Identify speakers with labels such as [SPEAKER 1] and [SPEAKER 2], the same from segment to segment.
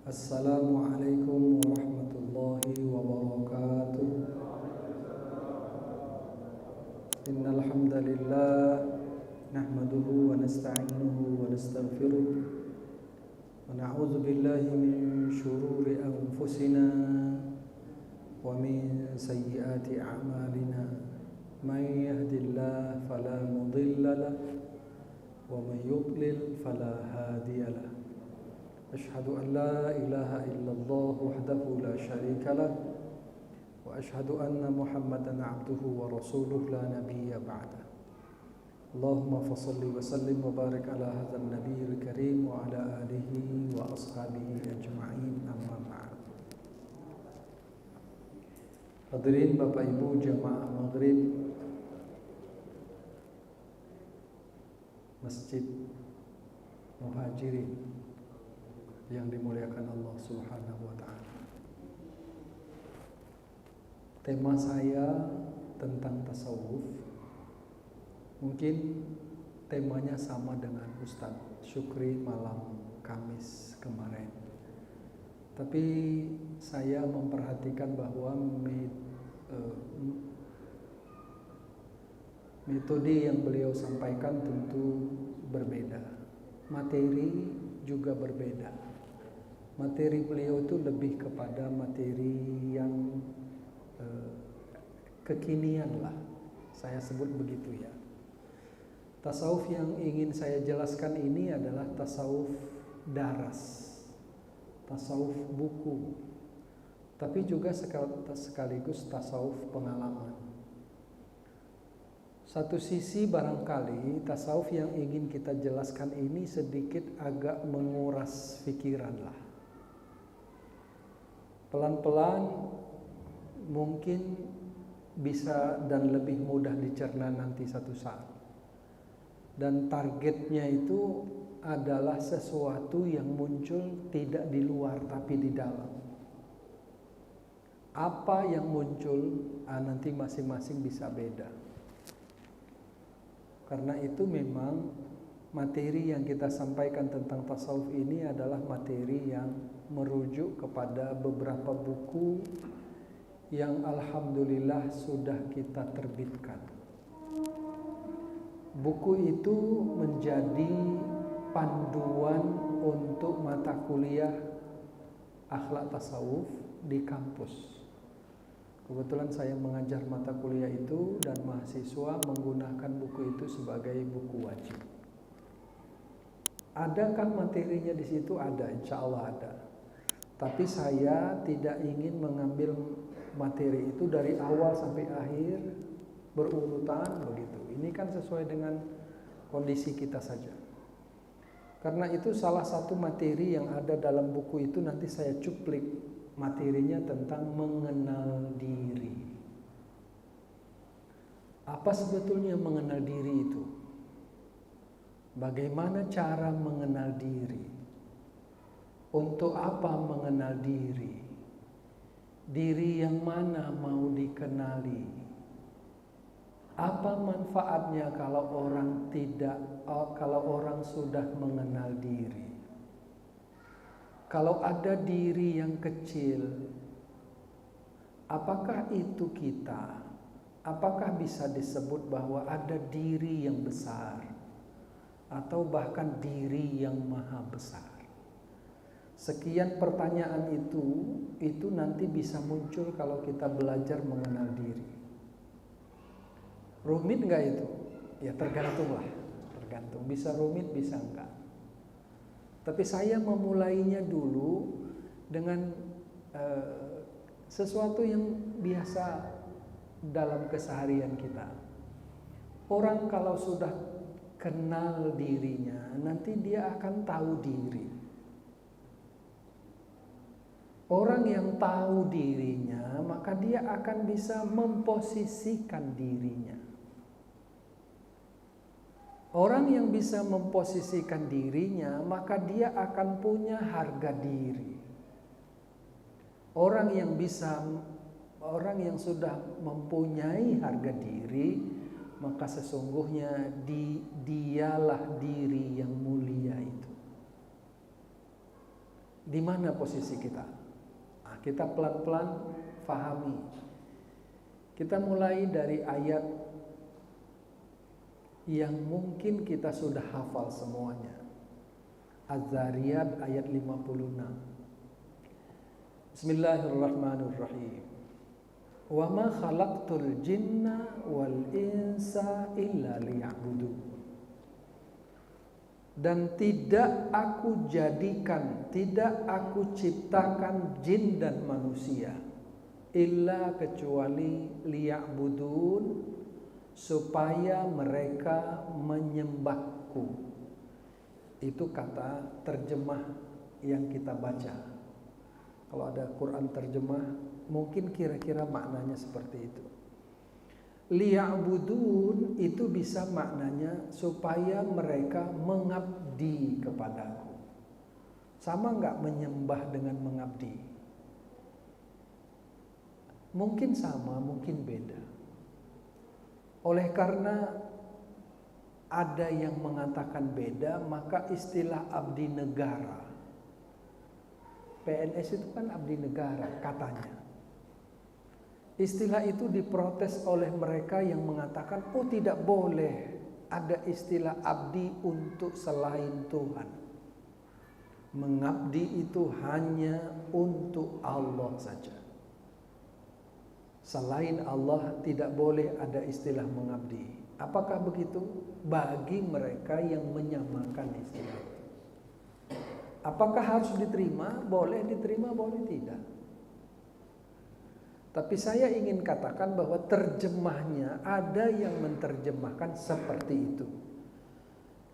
[SPEAKER 1] Assalamualaikum warahmatullahi wabarakatuh. Innal hamdalillah nahmaduhu wa nasta'inuhu wa nastaghfiruh wa na'udzu billahi min shururi anfusina wa min sayyiati a'malina. Man yahdihillahu fala mudilla lahu wa man yudlil fala hadiya lahu. Asyhadu an la ilaha illallah wahdahu la syarika lah wa asyhadu anna Muhammadan abduhu wa rasuluh la nabiyya ba'dah. Allahumma fassalli wa sallim wa barik ala hadzal nabiyil karim wa ala alihi wa ashabihi ajma'in, amma ba'd. Hadirin Bapak Ibu jamaah Maghrib Masjid Muhajirin yang dimuliakan Allah Subhanahu wa ta'ala. Tema saya tentang tasawuf. Mungkin temanya sama dengan Ustadz Syukri malam Kamis kemarin. Tapi saya memperhatikan bahwa metode yang beliau sampaikan tentu berbeda. Materi juga berbeda. Materi beliau itu lebih kepada materi yang kekinian lah, saya sebut begitu ya. Tasawuf yang ingin saya jelaskan ini adalah tasawuf daras, tasawuf buku, tapi juga sekaligus tasawuf pengalaman. Satu sisi barangkali tasawuf yang ingin kita jelaskan ini sedikit agak menguras pikiran lah. Pelan-pelan mungkin bisa dan lebih mudah dicerna nanti satu saat. Dan targetnya itu adalah sesuatu yang muncul tidak di luar tapi di dalam. Apa yang muncul nanti masing-masing bisa beda. Karena itu memang materi yang kita sampaikan tentang tasawuf ini adalah materi yang merujuk kepada beberapa buku yang alhamdulillah sudah kita terbitkan. Buku itu menjadi panduan untuk mata kuliah akhlak tasawuf di kampus. Kebetulan saya mengajar mata kuliah itu dan mahasiswa menggunakan buku itu sebagai buku wajib. Adakah materinya di situ? Ada, insya Allah ada. Tapi saya tidak ingin mengambil materi itu dari awal sampai akhir berurutan begitu. Ini kan sesuai dengan kondisi kita saja. Karena itu salah satu materi yang ada dalam buku itu nanti saya cuplik materinya tentang mengenal diri. Apa sebetulnya mengenal diri itu? Bagaimana cara mengenal diri? Untuk apa mengenal diri? Diri yang mana mau dikenali? Apa manfaatnya kalau orang sudah mengenal diri? Kalau ada diri yang kecil, apakah itu kita? Apakah bisa disebut bahwa ada diri yang besar? Atau bahkan diri yang maha besar? Sekian pertanyaan itu nanti bisa muncul kalau kita belajar mengenal diri. Rumit enggak itu? Ya tergantung lah, tergantung. Bisa rumit, bisa enggak. Tapi saya memulainya dulu dengan sesuatu yang biasa dalam keseharian kita. Orang kalau sudah kenal dirinya, nanti dia akan tahu diri. Orang yang tahu dirinya, maka dia akan bisa memposisikan dirinya. Orang yang bisa memposisikan dirinya, maka dia akan punya harga diri. Orang yang sudah mempunyai harga diri, maka sesungguhnya dialah diri yang mulia itu. Di mana posisi kita? Nah, kita pelan-pelan fahami. Kita mulai dari ayat yang mungkin kita sudah hafal semuanya. Az-Zariyat ayat 56. Bismillahirrahmanirrahim. Wa ma khalaqtul jinna wal insa illa liya'budun. Dan tidak aku jadikan, tidak aku ciptakan jin dan manusia illa kecuali liya'budun, supaya mereka menyembahku. Itu kata terjemah yang kita baca. Kalau ada Quran terjemah, mungkin kira-kira maknanya seperti itu. Liya'budun itu bisa maknanya supaya mereka mengabdi kepadaku. Sama nggak menyembah dengan mengabdi? Mungkin sama, mungkin beda. Oleh karena ada yang mengatakan beda, maka istilah abdi negara, PNS itu kan abdi negara katanya. Istilah itu diprotes oleh mereka yang mengatakan, oh tidak boleh ada istilah abdi untuk selain Tuhan. Mengabdi itu hanya untuk Allah saja. Selain Allah tidak boleh ada istilah mengabdi. Apakah begitu? Bagi mereka yang menyamakan istilah itu. Apakah harus diterima? Boleh diterima, boleh tidak. Tapi saya ingin katakan bahwa terjemahnya ada yang menerjemahkan seperti itu.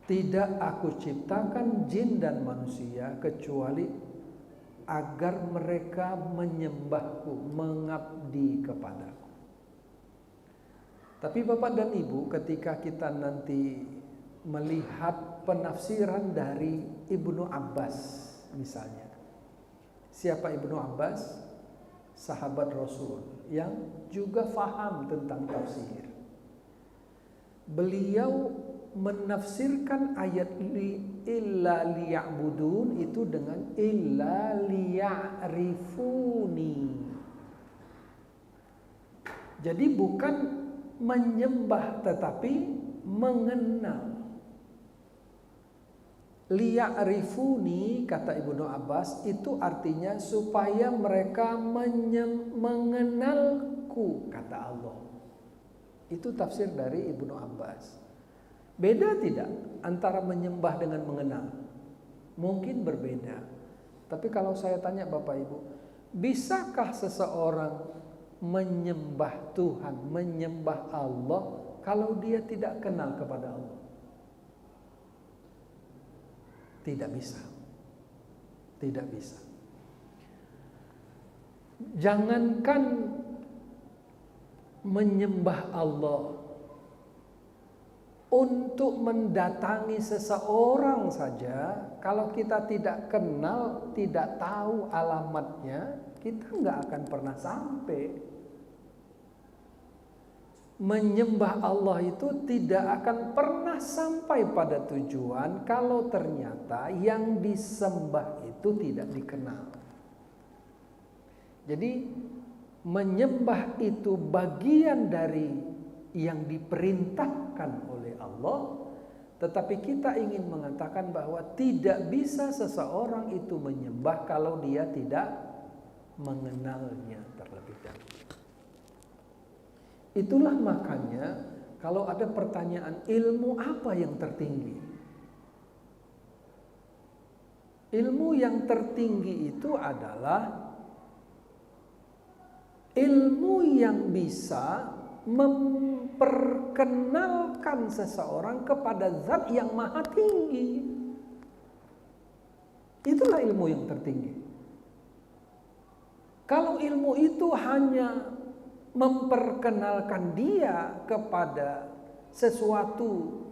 [SPEAKER 1] Tidak aku ciptakan jin dan manusia kecuali agar mereka menyembahku, mengabdi kepadaku. Tapi Bapak dan Ibu, ketika kita nanti melihat penafsiran dari Ibnu Abbas misalnya. Siapa Ibnu Abbas? Sahabat Rasul yang juga faham tentang tafsir. Beliau menafsirkan ayat illa liya'budun itu dengan illa liya'rifuni. Jadi bukan menyembah tetapi mengenal. Liya'rifuni kata Ibnu Abbas itu artinya supaya mereka mengenalku kata Allah. Itu tafsir dari Ibnu Abbas. Beda tidak antara menyembah dengan mengenal? Mungkin berbeda. Tapi kalau saya tanya Bapak Ibu, bisakah seseorang menyembah Tuhan, menyembah Allah kalau dia tidak kenal kepada Allah? Tidak bisa. Tidak bisa. Jangankan menyembah Allah, untuk mendatangi seseorang saja, kalau kita tidak kenal, tidak tahu alamatnya, kita nggak akan pernah sampai. Menyembah Allah itu tidak akan pernah sampai pada tujuan kalau ternyata yang disembah itu tidak dikenal. Jadi menyembah itu bagian dari yang diperintahkan oleh Allah, tetapi kita ingin mengatakan bahwa tidak bisa seseorang itu menyembah kalau dia tidak mengenalnya terlebih dahulu. Itulah makanya kalau ada pertanyaan ilmu apa yang tertinggi? Ilmu yang tertinggi itu adalah ilmu yang bisa memperkenalkan seseorang kepada zat yang maha tinggi. Itulah ilmu yang tertinggi. Kalau ilmu itu hanya memperkenalkan dia kepada sesuatu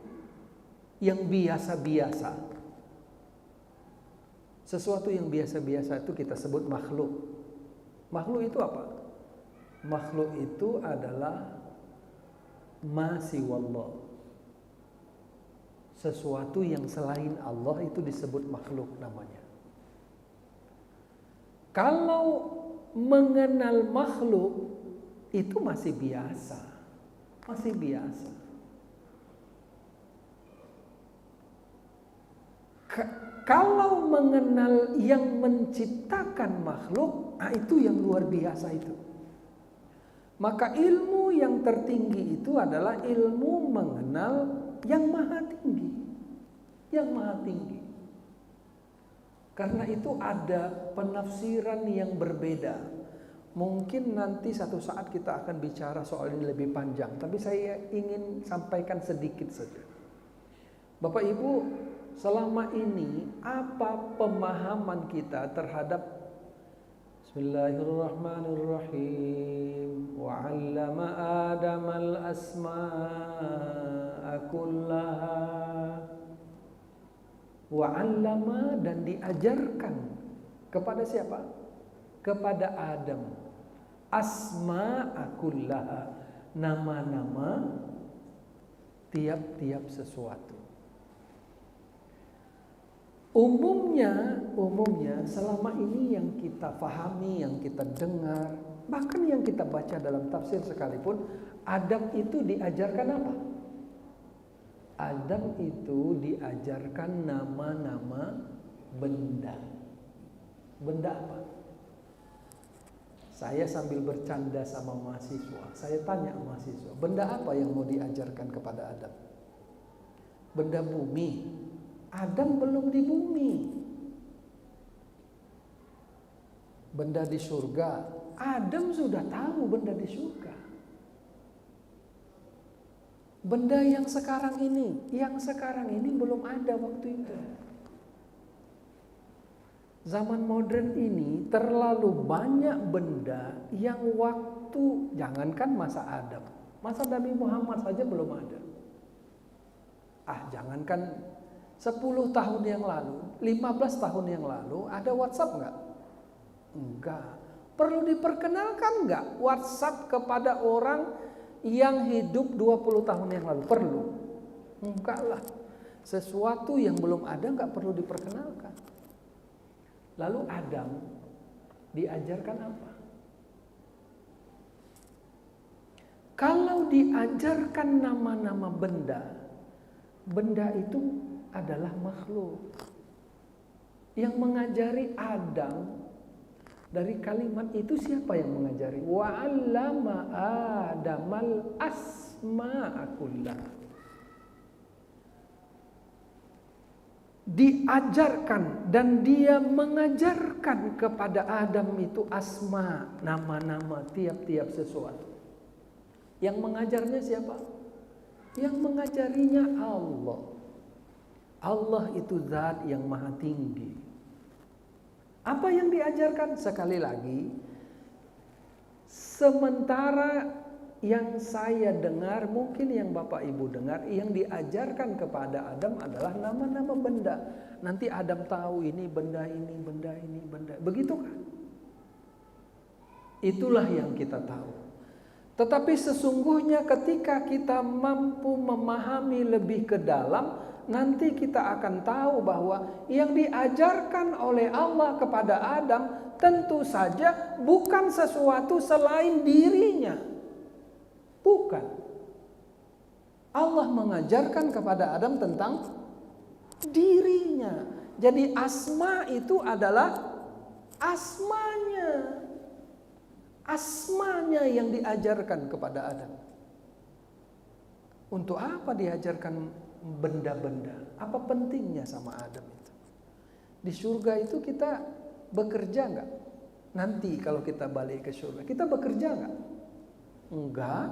[SPEAKER 1] yang biasa-biasa. Sesuatu yang biasa-biasa itu kita sebut makhluk. Makhluk itu apa? Makhluk itu adalah ma siwallah. Sesuatu yang selain Allah itu disebut makhluk namanya. Kalau mengenal makhluk itu masih biasa. Masih biasa. Kalau mengenal yang menciptakan makhluk, itu yang luar biasa itu. Maka ilmu yang tertinggi itu adalah ilmu mengenal yang maha tinggi. Yang maha tinggi. Karena itu ada penafsiran yang berbeda. Mungkin nanti satu saat kita akan bicara soal ini lebih panjang, tapi saya ingin sampaikan sedikit saja. Bapak Ibu, selama ini apa pemahaman kita terhadap Bismillahirrahmanirrahim, wa 'allama Adamal asma'a kullaha, wa 'allama, dan diajarkan kepada siapa? Kepada Adam, asma'a kullaha, nama-nama tiap-tiap sesuatu. Umumnya selama ini yang kita pahami, yang kita dengar, bahkan yang kita baca dalam tafsir sekalipun, Adam itu diajarkan apa? Adam itu diajarkan nama-nama benda. Benda apa? Saya sambil bercanda sama mahasiswa, saya tanya mahasiswa, benda apa yang mau diajarkan kepada Adam? Benda bumi. Adam belum di bumi. Benda di surga, Adam sudah tahu benda di surga. Benda yang sekarang ini belum ada waktu itu. Zaman modern ini terlalu banyak benda yang waktu, jangankan masa Adam, masa Nabi Muhammad saja belum ada. Jangankan 10 tahun yang lalu, 15 tahun yang lalu, ada WhatsApp enggak? Enggak. Perlu diperkenalkan enggak WhatsApp kepada orang yang hidup 20 tahun yang lalu? Perlu? Enggak lah. Sesuatu yang belum ada enggak perlu diperkenalkan. Lalu Adam diajarkan apa? Kalau diajarkan nama-nama benda, benda itu adalah makhluk. Yang mengajari Adam dari kalimat itu siapa yang mengajari? Wa 'allama Adamal asma'a kullaha. Diajarkan dan dia mengajarkan kepada Adam itu asma, nama-nama tiap-tiap sesuatu. Yang mengajarnya siapa? Yang mengajarinya Allah. Allah itu zat yang maha tinggi. Apa yang diajarkan? Sekali lagi, sementara yang saya dengar, mungkin yang Bapak Ibu dengar, yang diajarkan kepada Adam adalah nama-nama benda. Nanti Adam tahu ini benda ini, benda ini, benda. Begitu kan? Itulah yang kita tahu. Tetapi sesungguhnya ketika kita mampu memahami lebih ke dalam, nanti kita akan tahu bahwa yang diajarkan oleh Allah kepada Adam tentu saja bukan sesuatu selain dirinya. Bukan. Allah mengajarkan kepada Adam tentang dirinya. Jadi asma itu adalah asmanya. Asmanya yang diajarkan kepada Adam. Untuk apa diajarkan benda-benda? Apa pentingnya sama Adam itu? Di surga itu kita bekerja enggak? Nanti kalau kita balik ke surga, kita bekerja enggak? Enggak.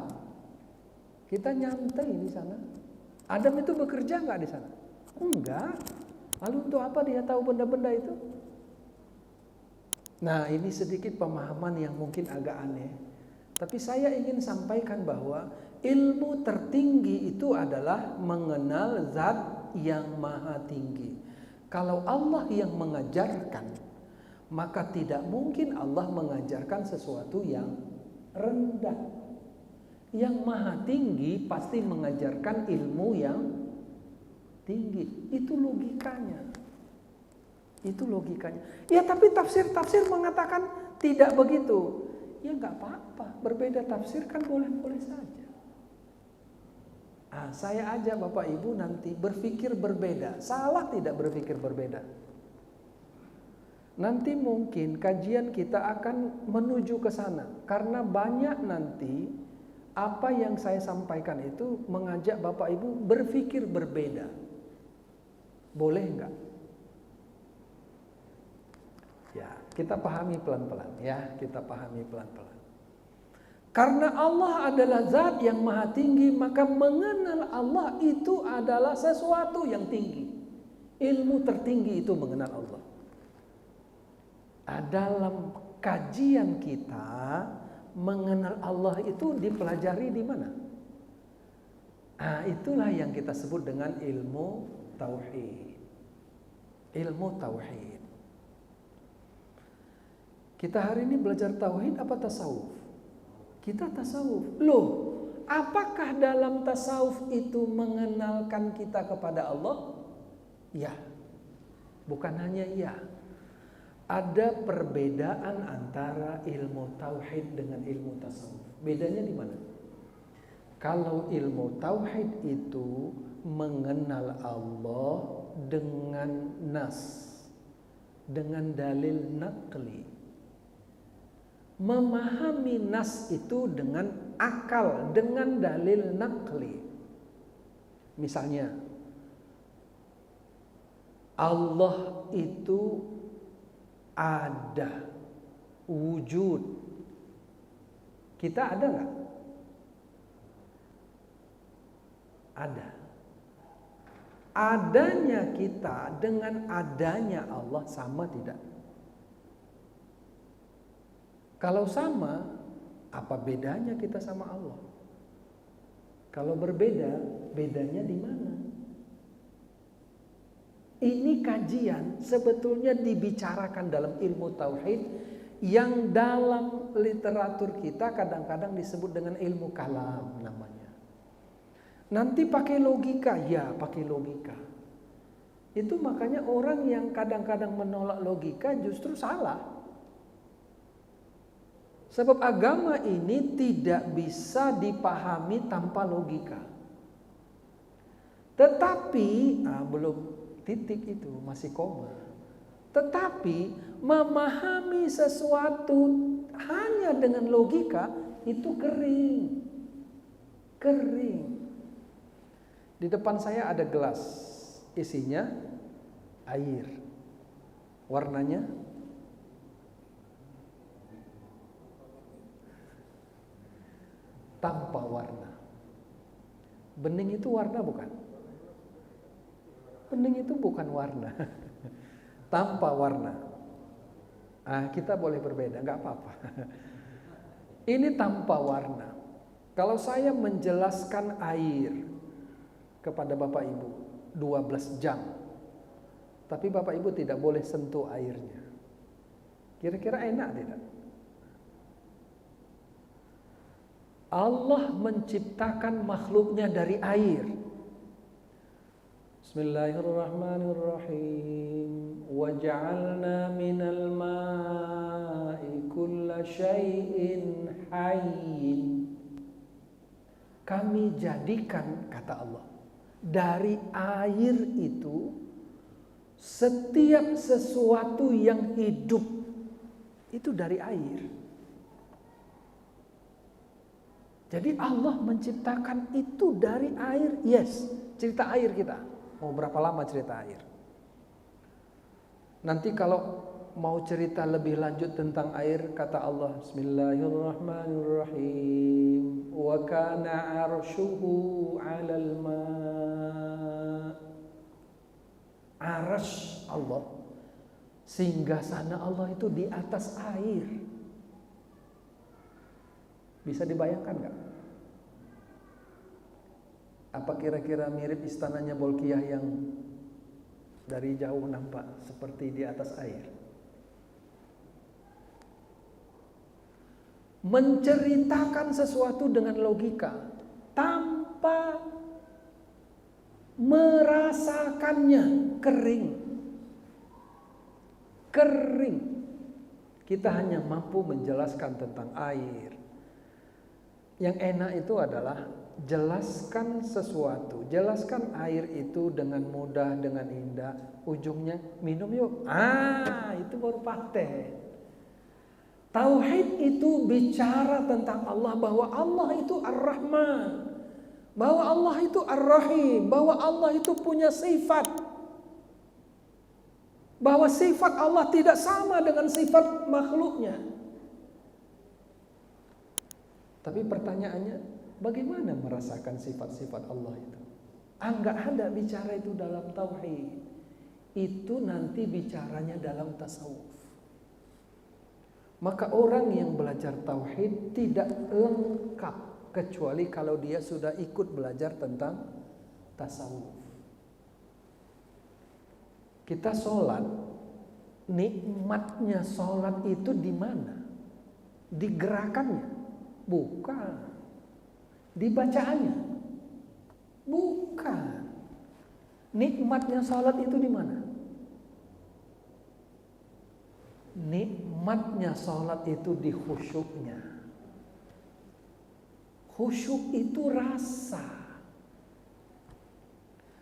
[SPEAKER 1] Kita nyantai di sana. Adam itu bekerja enggak di sana? Enggak. Lalu untuk apa dia tahu benda-benda itu? Nah, ini sedikit pemahaman yang mungkin agak aneh. Tapi saya ingin sampaikan bahwa ilmu tertinggi itu adalah mengenal zat yang maha tinggi. Kalau Allah yang mengajarkan, maka tidak mungkin Allah mengajarkan sesuatu yang rendah. Yang maha tinggi pasti mengajarkan ilmu yang tinggi. Itu logikanya. Itu logikanya. Ya tapi tafsir mengatakan tidak begitu. Ya nggak apa-apa, berbeda tafsir kan boleh-boleh saja. Saya ajak Bapak Ibu nanti berpikir berbeda. Salah tidak berpikir berbeda. Nanti mungkin kajian kita akan menuju ke sana. Karena banyak nanti apa yang saya sampaikan itu mengajak Bapak Ibu berpikir berbeda. Boleh enggak? Ya, kita pahami pelan-pelan ya, kita pahami pelan-pelan. Karena Allah adalah zat yang maha tinggi, maka mengenal Allah itu adalah sesuatu yang tinggi. Ilmu tertinggi itu mengenal Allah. Dalam kajian kita mengenal Allah itu dipelajari di mana? Itulah yang kita sebut dengan ilmu tauhid. Ilmu tauhid. Kita hari ini belajar tauhid apa tasawuf? Kita tasawuf. Loh, apakah dalam tasawuf itu mengenalkan kita kepada Allah? Ya. Bukan hanya ya. Ada perbedaan antara ilmu tauhid dengan ilmu tasawuf. Bedanya di mana? Kalau ilmu tauhid itu mengenal Allah dengan nas, dengan dalil naqli. Memahami nas itu dengan akal, dengan dalil naqli. Misalnya, Allah itu ada, wujud. Kita ada nggak? Ada. Adanya kita dengan adanya Allah sama tidak? Kalau sama, apa bedanya kita sama Allah? Kalau berbeda, bedanya di mana? Ini kajian sebetulnya dibicarakan dalam ilmu tauhid yang dalam literatur kita kadang-kadang disebut dengan ilmu kalam namanya. Nanti pakai logika, ya pakai logika. Itu makanya orang yang kadang-kadang menolak logika justru salah. Sebab agama ini tidak bisa dipahami tanpa logika. Tetapi, belum titik itu, masih koma. Tetapi memahami sesuatu hanya dengan logika itu kering. Kering. Di depan saya ada gelas, isinya air. Warnanya tanpa warna. Bening itu warna bukan? Bening itu bukan warna. Tanpa warna. Kita boleh berbeda, nggak apa-apa. Ini tanpa warna. Kalau saya menjelaskan air kepada Bapak Ibu 12 jam, tapi Bapak Ibu tidak boleh sentuh airnya, kira-kira enak tidak? Allah menciptakan makhluknya dari air. Bismillahirrahmanirrahim. Wa ja'alna minal ma'i kulla syai'in hayyin. Kami jadikan, kata Allah, dari air itu setiap sesuatu yang hidup itu dari air. Jadi Allah menciptakan itu dari air. Yes, cerita air kita. Mau berapa lama cerita air? Nanti kalau mau cerita lebih lanjut tentang air, kata Allah, Bismillahirrahmanirrahim. Wa kana 'arshuhu 'alal ma'. Arsy Allah, singgasana Allah itu di atas air. Bisa dibayangkan nggak? Apa kira-kira mirip istananya Bolkiah yang dari jauh nampak seperti di atas air? Menceritakan sesuatu dengan logika tanpa merasakannya, kering. kering. Kita hanya mampu menjelaskan tentang air. Yang enak itu adalah jelaskan sesuatu, jelaskan air itu dengan mudah, dengan indah. Ujungnya minum yuk. Itu baru paten. Tauhid itu bicara tentang Allah, bahwa Allah itu Ar-Rahman, bahwa Allah itu Ar-Rahim, bahwa Allah itu punya sifat, bahwa sifat Allah tidak sama dengan sifat makhluknya. Tapi pertanyaannya, bagaimana merasakan sifat-sifat Allah itu? Enggak ada bicara itu dalam tauhid. Itu nanti bicaranya dalam tasawuf. Maka orang yang belajar tauhid tidak lengkap kecuali kalau dia sudah ikut belajar tentang tasawuf. Kita sholat, nikmatnya sholat itu di mana? Di gerakannya. Bukan. Dibacaannya. Bukan. Nikmatnya salat itu di mana? Nikmatnya salat itu di khusyuknya. Khusyuk itu rasa.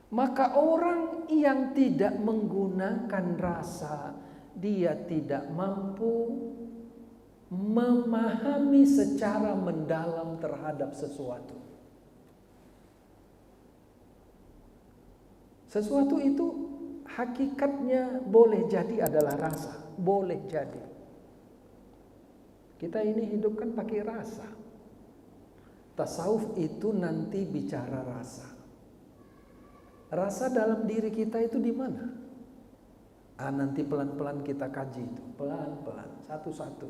[SPEAKER 1] Maka orang yang tidak menggunakan rasa, dia tidak mampu memahami secara mendalam terhadap sesuatu. Sesuatu itu hakikatnya boleh jadi adalah rasa, boleh jadi. Kita ini hidup kan pakai rasa. Tasawuf itu nanti bicara rasa. Rasa dalam diri kita itu di mana? Nanti pelan-pelan kita kaji itu, pelan-pelan, satu-satu.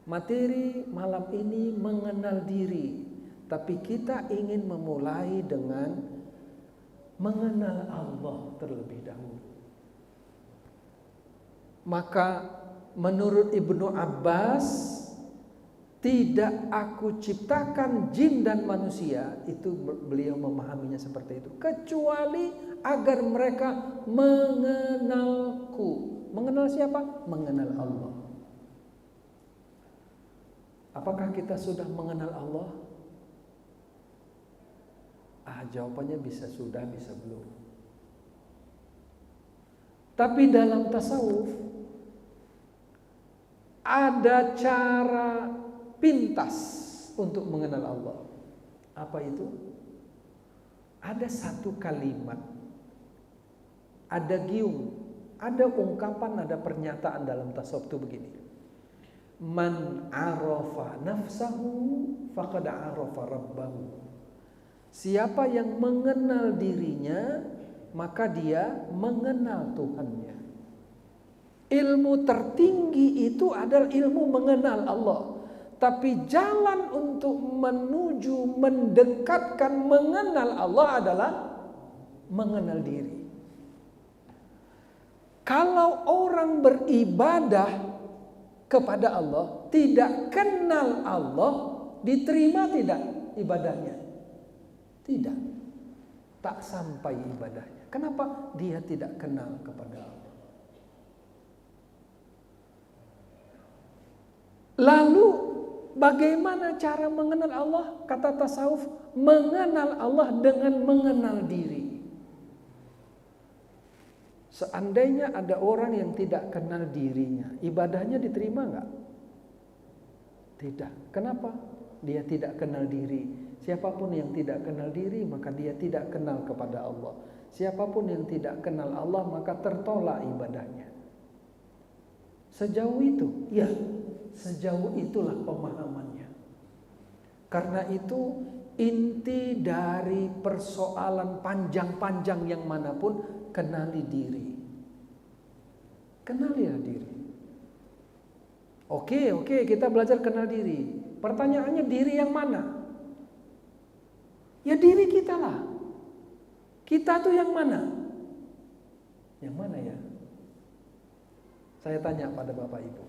[SPEAKER 1] Materi malam ini mengenal diri, tapi kita ingin memulai dengan mengenal Allah terlebih dahulu. Maka menurut Ibnu Abbas, tidak aku ciptakan jin dan manusia, itu beliau memahaminya seperti itu, kecuali agar mereka mengenalku. Mengenal siapa? Mengenal Allah. Apakah kita sudah mengenal Allah? Jawabannya bisa sudah, bisa belum. Tapi dalam tasawuf ada cara pintas untuk mengenal Allah. Apa itu? Ada satu kalimat, ada giung, ada ungkapan, ada pernyataan dalam tasawuf itu begini. Man arafa nafsahu faqad arafa rabbahu. Siapa yang mengenal dirinya, maka dia mengenal Tuhannya. Ilmu tertinggi itu adalah ilmu mengenal Allah. Tapi jalan untuk menuju mendekatkan mengenal Allah adalah mengenal diri. Kalau orang beribadah kepada Allah, tidak kenal Allah, diterima tidak ibadahnya? Tidak. Tak sampai ibadahnya. Kenapa? Dia tidak kenal kepada Allah. Lalu bagaimana cara mengenal Allah? Kata tasawuf, mengenal Allah dengan mengenal diri. Seandainya ada orang yang tidak kenal dirinya, ibadahnya diterima enggak? Tidak. Kenapa? Dia tidak kenal diri. Siapapun yang tidak kenal diri, maka dia tidak kenal kepada Allah. Siapapun yang tidak kenal Allah, maka tertolak ibadahnya. Sejauh itu, ya, sejauh itulah pemahamannya. Karena itu inti dari persoalan panjang-panjang yang manapun, kenali diri. Kenalilah diri. Oke, kita belajar kenal diri. Pertanyaannya, diri yang mana? Ya diri kita lah. Kita tuh yang mana? Yang mana ya? Saya tanya pada Bapak Ibu.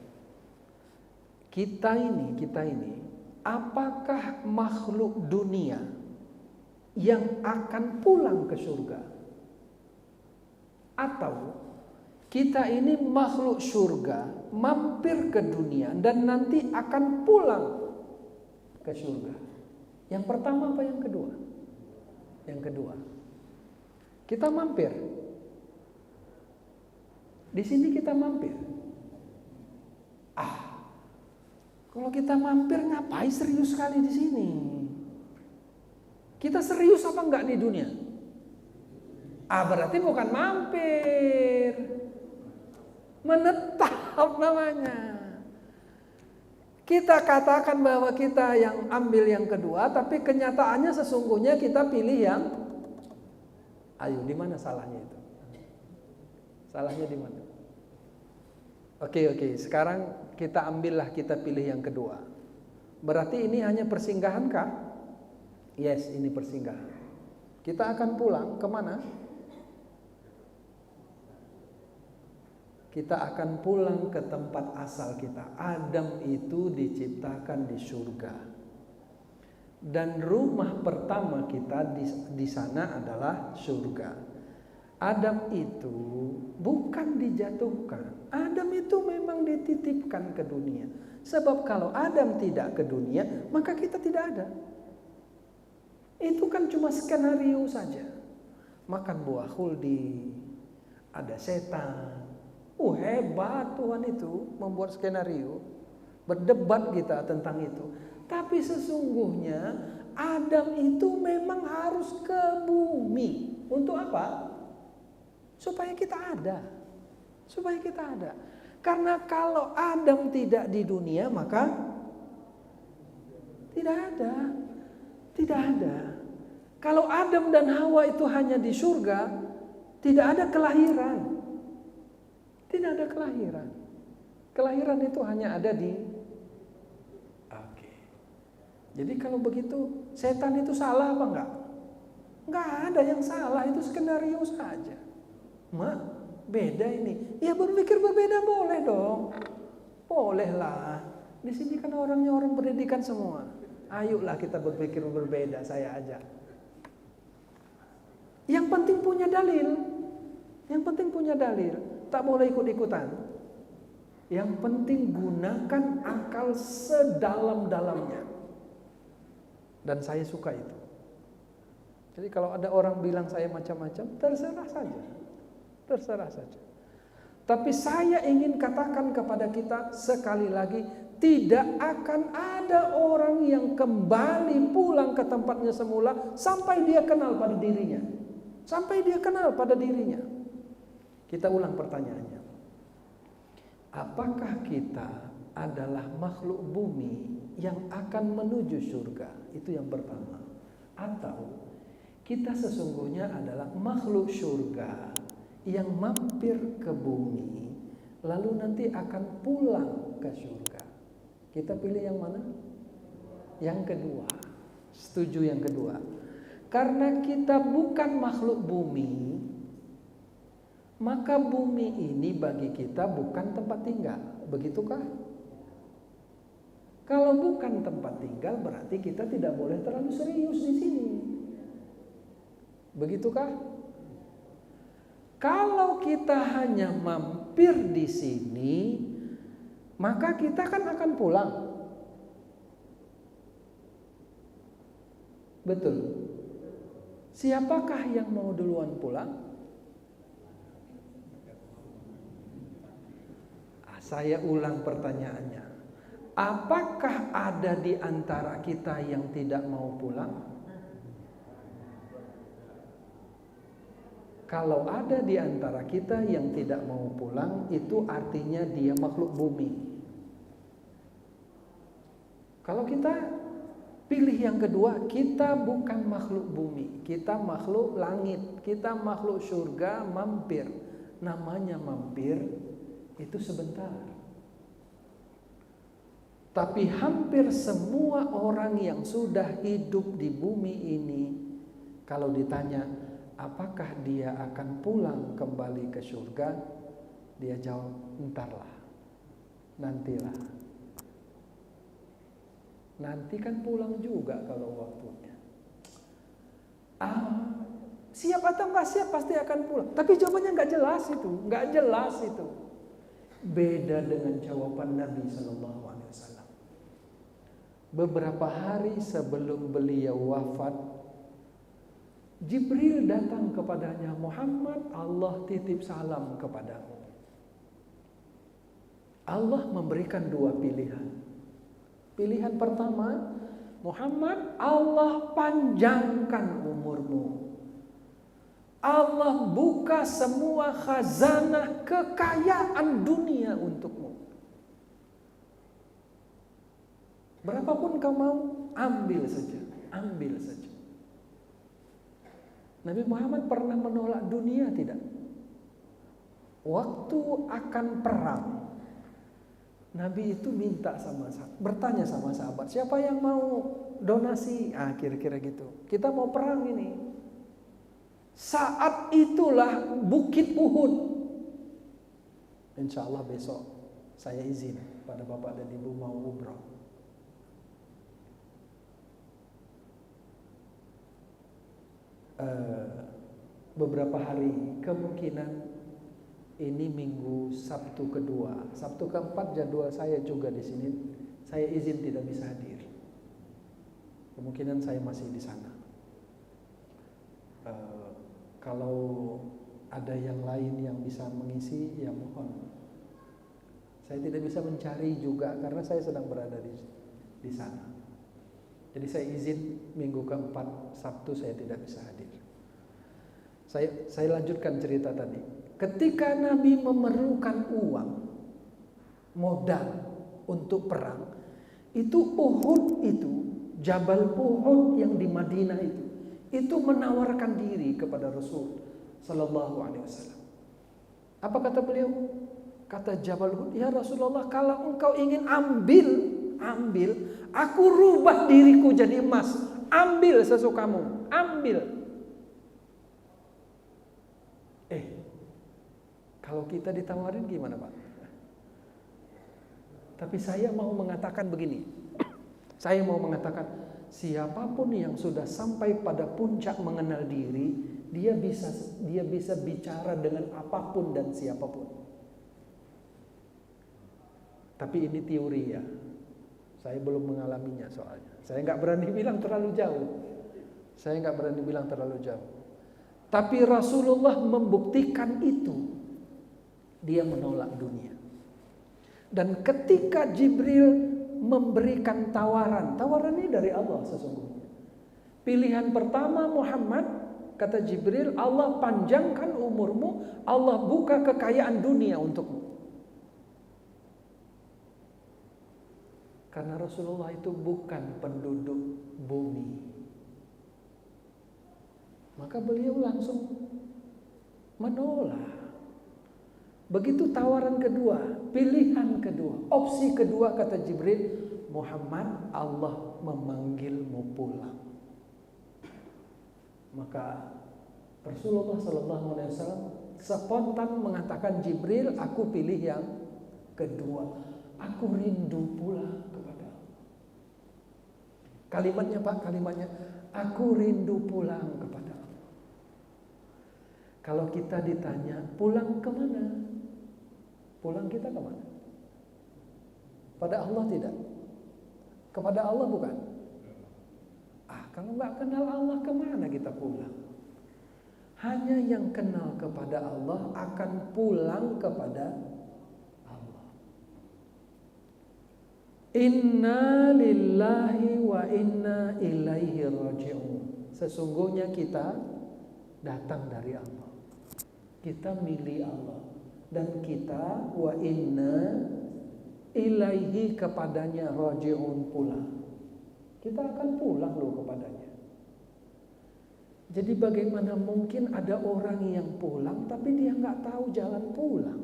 [SPEAKER 1] Kita ini, apakah makhluk dunia yang akan pulang ke surga? Atau Kita ini makhluk surga, mampir ke dunia dan nanti akan pulang ke surga. Yang pertama apa yang kedua? Yang kedua. Kita mampir. Di sini kita mampir. Kalau kita mampir ngapain serius sekali di sini? Kita serius apa enggak di dunia? Berarti bukan mampir. Menetap namanya. Kita katakan bahwa kita yang ambil yang kedua, tapi kenyataannya sesungguhnya kita pilih yang ayo, di mana salahnya itu? Salahnya di mana? Oke, sekarang kita ambillah, kita pilih yang kedua. Berarti ini hanya persinggahan kah? Yes, ini persinggahan. Kita akan pulang kemana? Kita akan pulang ke tempat asal kita. Adam itu diciptakan di surga. Dan rumah pertama kita di sana adalah surga. Adam itu bukan dijatuhkan. Adam itu memang dititipkan ke dunia. Sebab kalau Adam tidak ke dunia, maka kita tidak ada. Itu kan cuma skenario saja. Makan buah khuldi, ada setan. Hebat Tuhan itu membuat skenario. Berdebat kita tentang itu. Tapi sesungguhnya Adam itu memang harus ke bumi. Untuk apa? Supaya kita ada. Supaya kita ada. Karena kalau Adam tidak di dunia, maka tidak ada. Tidak ada. Kalau Adam dan Hawa itu hanya di surga, tidak ada kelahiran. Tidak ada kelahiran. Kelahiran itu hanya ada di Jadi kalau begitu setan itu salah apa enggak? Enggak ada yang salah, itu skenario saja. Beda ini. Ya berpikir berbeda boleh dong. Boleh lah. Di sini kan orangnya orang pendidikan semua. Ayolah kita berpikir berbeda, saya ajak. Yang penting punya dalil. Yang penting punya dalil. Tak boleh ikut-ikutan. Yang penting gunakan akal sedalam-dalamnya. Dan saya suka itu. Jadi kalau ada orang bilang saya macam-macam, terserah saja. Terserah saja. Tapi saya ingin katakan kepada kita sekali lagi, tidak akan ada orang yang kembali pulang ke tempatnya semula sampai dia kenal pada dirinya. Sampai dia kenal pada dirinya. Kita ulang pertanyaannya. Apakah kita adalah makhluk bumi yang akan menuju surga? Itu yang pertama. Atau kita sesungguhnya adalah makhluk surga yang mampir ke bumi, lalu nanti akan pulang ke surga. Kita pilih yang mana? Yang kedua. Setuju yang kedua. Karena kita bukan makhluk bumi, maka bumi ini bagi kita bukan tempat tinggal. Begitukah? Kalau bukan tempat tinggal berarti kita tidak boleh terlalu serius di sini. Begitukah? Kalau kita hanya mampir di sini, maka kita kan akan pulang. Betul. Siapakah yang mau duluan pulang? Saya ulang pertanyaannya. Apakah ada di antara kita yang tidak mau pulang? Kalau ada di antara kita yang tidak mau pulang, itu artinya dia makhluk bumi. Kalau kita pilih yang kedua, kita bukan makhluk bumi, kita makhluk langit, kita makhluk surga, mampir. Namanya mampir itu sebentar. Tapi hampir semua orang yang sudah hidup di bumi ini, kalau ditanya apakah dia akan pulang kembali ke surga, dia jawab, entarlah, nantilah. Nanti kan pulang juga kalau waktunya. Siap atau nggak siap pasti akan pulang. Tapi jawabannya nggak jelas itu, nggak jelas itu. Beda dengan jawaban Nabi Shallallahu Alaihi Wasallam. Beberapa hari sebelum beliau wafat, Jibril datang kepadanya, Muhammad, Allah titip salam kepadamu. Allah memberikan dua pilihan. Pilihan pertama, Muhammad, Allah panjangkan umurmu. Allah buka semua khazanah kekayaan dunia untukmu. Berapapun kau mau, ambil saja, ambil saja. Nabi Muhammad pernah menolak dunia tidak? Waktu akan perang, Nabi itu minta bertanya sama sahabat, siapa yang mau donasi? Kira-kira gitu. Kita mau perang ini. Saat itulah Bukit Uhud. Insya Allah besok saya izin pada bapak dan ibu mau umrah. Beberapa hari, kemungkinan ini minggu Sabtu kedua, Sabtu keempat jadwal saya juga di sini. Saya izin tidak bisa hadir. Kemungkinan saya masih di sana. Kalau ada yang lain yang bisa mengisi, ya mohon. Saya tidak bisa mencari juga karena saya sedang berada di sana. Jadi saya izin minggu keempat, Sabtu saya tidak bisa hadir. Saya lanjutkan cerita tadi. Ketika Nabi memerlukan uang, modal untuk perang, itu Uhud itu, Jabal Uhud yang di Madinah itu menawarkan diri kepada Rasul Sallallahu Alaihi Wasallam. Apa kata beliau? Kata Jabal Uhud, ya Rasulullah, kalau engkau ingin ambil, aku rubah diriku jadi emas. Ambil sesukamu, ambil. Kalau kita ditawarin gimana Pak? Tapi saya mau mengatakan begini. Saya mau mengatakan, siapapun yang sudah sampai pada puncak mengenal diri, dia bisa bicara dengan apapun dan siapapun. Tapi ini teori ya. Saya belum mengalaminya soalnya. Saya nggak berani bilang terlalu jauh. Tapi Rasulullah membuktikan itu. Dia menolak dunia. Dan ketika Jibril memberikan tawaran ini dari Allah sesungguhnya. Pilihan pertama Muhammad, kata Jibril, Allah panjangkan umurmu, Allah buka kekayaan dunia untukmu. Karena Rasulullah itu bukan penduduk bumi. Maka beliau langsung menolak. Begitu tawaran kedua, pilihan kedua, opsi kedua kata Jibril, Muhammad, Allah memanggilmu pulang. Maka Rasulullah Sallallahu Alaihi Wasallam spontan mengatakan, Jibril, aku pilih yang kedua. Aku rindu pulang kepada Allah. Kalimatnya, aku rindu pulang kepada Allah. Kalau kita ditanya, pulang kemana? Pulang kita kemana? Pada Allah tidak? Kepada Allah bukan? Kalau nggak kenal Allah, kemana kita pulang? Hanya yang kenal kepada Allah akan pulang kepada Allah. Inna lillahi wa inna ilaihi raji'un. Sesungguhnya kita datang dari Allah. Kita milih Allah. Dan kita wa inna ilaihi kepadanya raji'un pulang. Kita akan pulang loh kepadanya. Jadi bagaimana mungkin ada orang yang pulang tapi dia nggak tahu jalan pulang?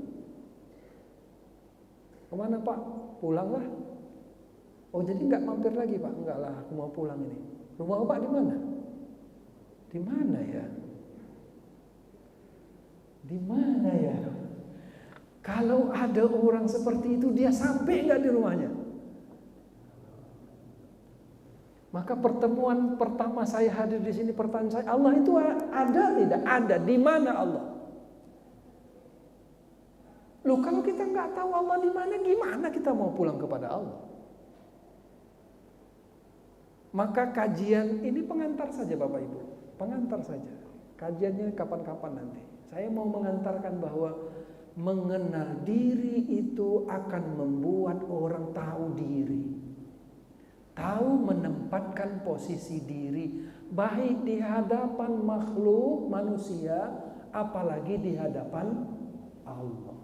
[SPEAKER 1] Kemana Pak? Pulanglah. Oh jadi nggak mampir lagi Pak? Enggak lah, aku mau pulang ini. Rumah Pak di mana? Di mana ya? Di mana ya? Kalau ada orang seperti itu, dia sampai nggak di rumahnya? Maka pertemuan pertama saya hadir di sini, pertanyaan saya, Allah itu ada tidak? Ada. Di mana Allah? Loh, kalau kita nggak tahu Allah di mana, gimana kita mau pulang kepada Allah? Maka kajian ini pengantar saja Bapak Ibu, pengantar saja. Kajiannya kapan-kapan nanti. Saya mau mengantarkan bahwa mengenal diri itu akan membuat orang tahu diri. Tahu menempatkan posisi diri, baik di hadapan makhluk manusia, apalagi di hadapan Allah.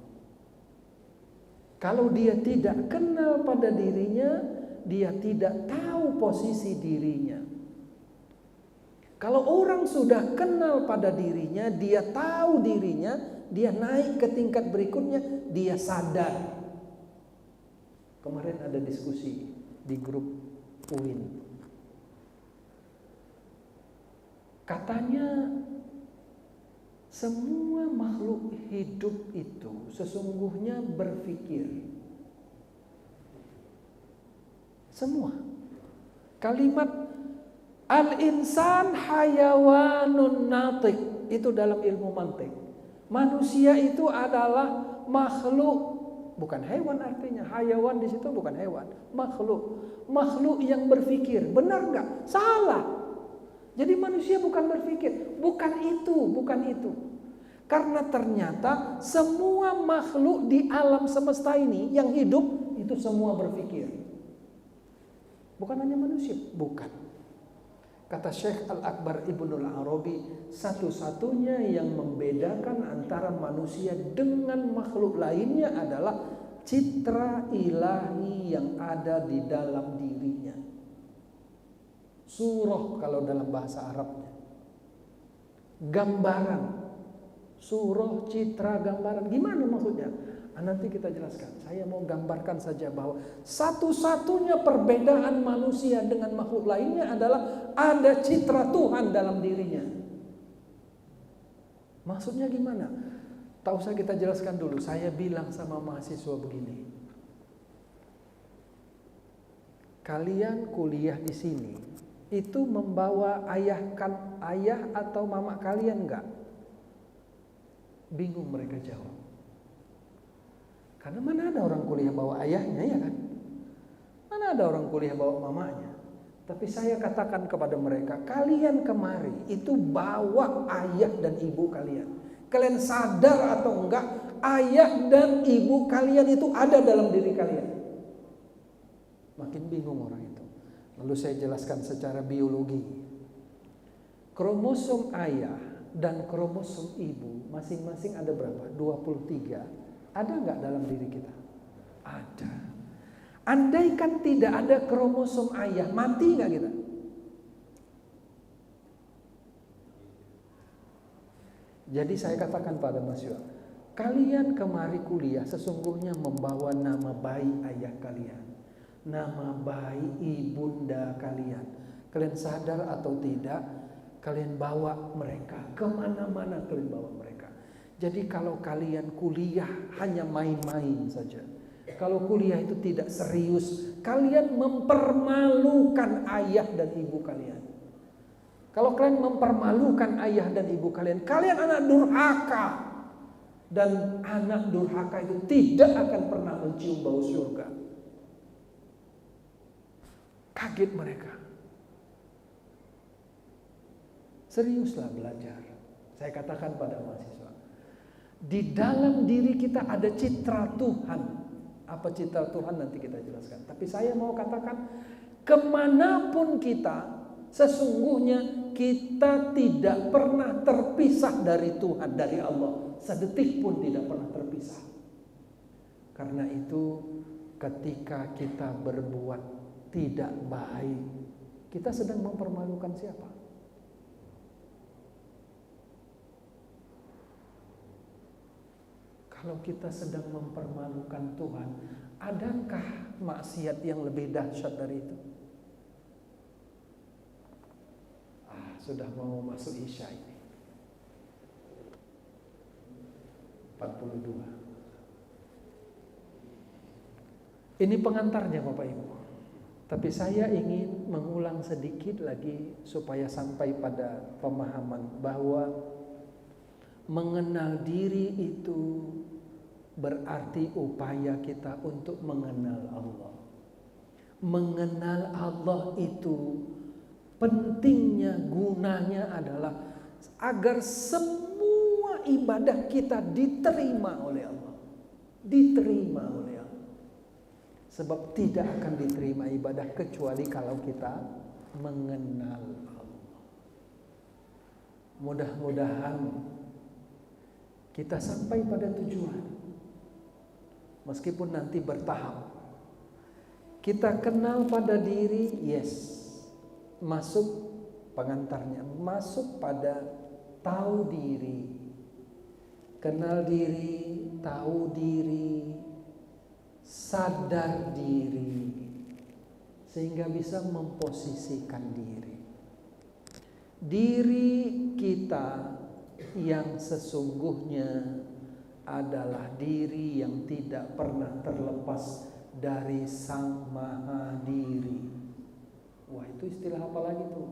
[SPEAKER 1] Kalau dia tidak kenal pada dirinya, dia tidak tahu posisi dirinya. Kalau orang sudah kenal pada dirinya, dia tahu dirinya, dia naik ke tingkat berikutnya, dia sadar. Kemarin ada diskusi di grup UIN. Katanya semua makhluk hidup itu sesungguhnya berpikir. Semua. Kalimat al-insan hayawanun natik itu dalam ilmu mantik. Manusia itu adalah makhluk, bukan hewan artinya. Hayawan di situ bukan hewan, makhluk. Makhluk yang berpikir. Benar nggak? Salah. Jadi manusia bukan berpikir, bukan itu. Karena ternyata semua makhluk di alam semesta ini yang hidup itu semua berpikir. Bukan hanya manusia, bukan. Kata Syekh Al-Akbar Ibnul Arabi, satu-satunya yang membedakan antara manusia dengan makhluk lainnya adalah citra ilahi yang ada di dalam dirinya. Surah kalau dalam bahasa Arabnya. Gambaran. Surah, citra, gambaran. Gimana maksudnya? Nanti kita jelaskan. Saya mau gambarkan saja bahwa satu-satunya perbedaan manusia dengan makhluk lainnya adalah ada citra Tuhan dalam dirinya. Maksudnya gimana? Tak usah kita jelaskan dulu. Saya bilang sama mahasiswa begini. Kalian kuliah di sini itu membawa ayah atau mama kalian enggak? Bingung mereka jawab. Karena mana ada orang kuliah bawa ayahnya, ya kan? Mana ada orang kuliah bawa mamanya? Tapi saya katakan kepada mereka, kalian kemari itu bawa ayah dan ibu kalian. Kalian sadar atau enggak, ayah dan ibu kalian itu ada dalam diri kalian. Makin bingung orang itu. Lalu saya jelaskan secara biologi. Kromosom ayah dan kromosom ibu masing-masing ada berapa? 23. Ada nggak dalam diri kita? Ada. Andaikan tidak ada kromosom ayah, mati nggak kita? Jadi saya katakan pada mahasiswa, kalian kemari kuliah sesungguhnya membawa nama baik ayah kalian, nama baik ibunda kalian. Kalian sadar atau tidak, kalian bawa mereka kemana-mana, kalian bawa mereka. Jadi kalau kalian kuliah hanya main-main saja, kalau kuliah itu tidak serius, kalian mempermalukan ayah dan ibu kalian. Kalau kalian mempermalukan ayah dan ibu kalian, kalian anak durhaka. Dan anak durhaka itu tidak akan pernah mencium bau surga. Kaget mereka. Seriuslah belajar. Saya katakan pada mahasiswa, di dalam diri kita ada citra Tuhan. Apa citra Tuhan nanti kita jelaskan. Tapi saya mau katakan, kemanapun kita, sesungguhnya kita tidak pernah terpisah dari Tuhan, dari Allah. Sedetik pun tidak pernah terpisah. Karena itu ketika kita berbuat tidak baik, kita sedang mempermalukan siapa? Kalau kita sedang mempermalukan Tuhan, adakah maksiat yang lebih dahsyat dari itu? Sudah mau masuk Isya ini. 42. Ini pengantarnya Bapak Ibu. Tapi saya ingin mengulang sedikit lagi supaya sampai pada pemahaman bahwa mengenal diri itu berarti upaya kita untuk mengenal Allah. Mengenal Allah itu pentingnya, gunanya adalah agar semua ibadah kita diterima oleh Allah. Diterima oleh Allah. Sebab tidak akan diterima ibadah kecuali kalau kita mengenal Allah. Mudah-mudahan kita sampai pada tujuan. Meskipun nanti bertahap. Kita kenal pada diri, yes. Masuk pengantarnya, masuk pada tahu diri. Kenal diri, tahu diri, sadar diri, sehingga bisa memposisikan diri. Diri kita yang sesungguhnya adalah diri yang tidak pernah terlepas dari Sang Maha Diri. Wah, itu istilah apa lagi tuh?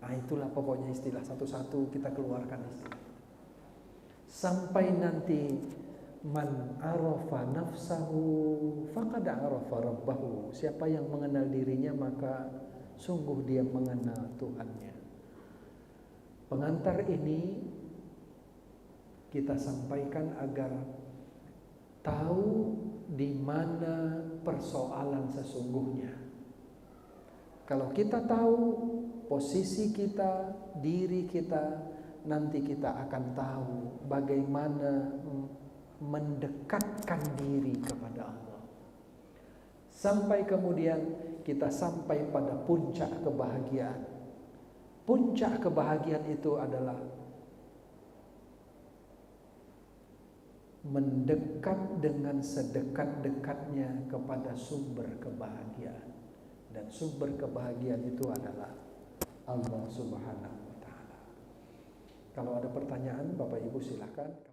[SPEAKER 1] Nah, itulah pokoknya istilah, satu-satu kita keluarkan istilah. Sampai nanti man arafa nafsahu faqad arafa rabbahu. Siapa yang mengenal dirinya maka sungguh dia mengenal Tuhannya. Pengantar ini kita sampaikan agar tahu di mana persoalan sesungguhnya. Kalau kita tahu posisi kita, diri kita, nanti kita akan tahu bagaimana mendekatkan diri kepada Allah. Sampai kemudian kita sampai pada puncak kebahagiaan. Puncak kebahagiaan itu adalah mendekat dengan sedekat-dekatnya kepada sumber kebahagiaan. Dan sumber kebahagiaan itu adalah Allah Subhanahu wa Ta'ala. Kalau ada pertanyaan, Bapak Ibu silakan.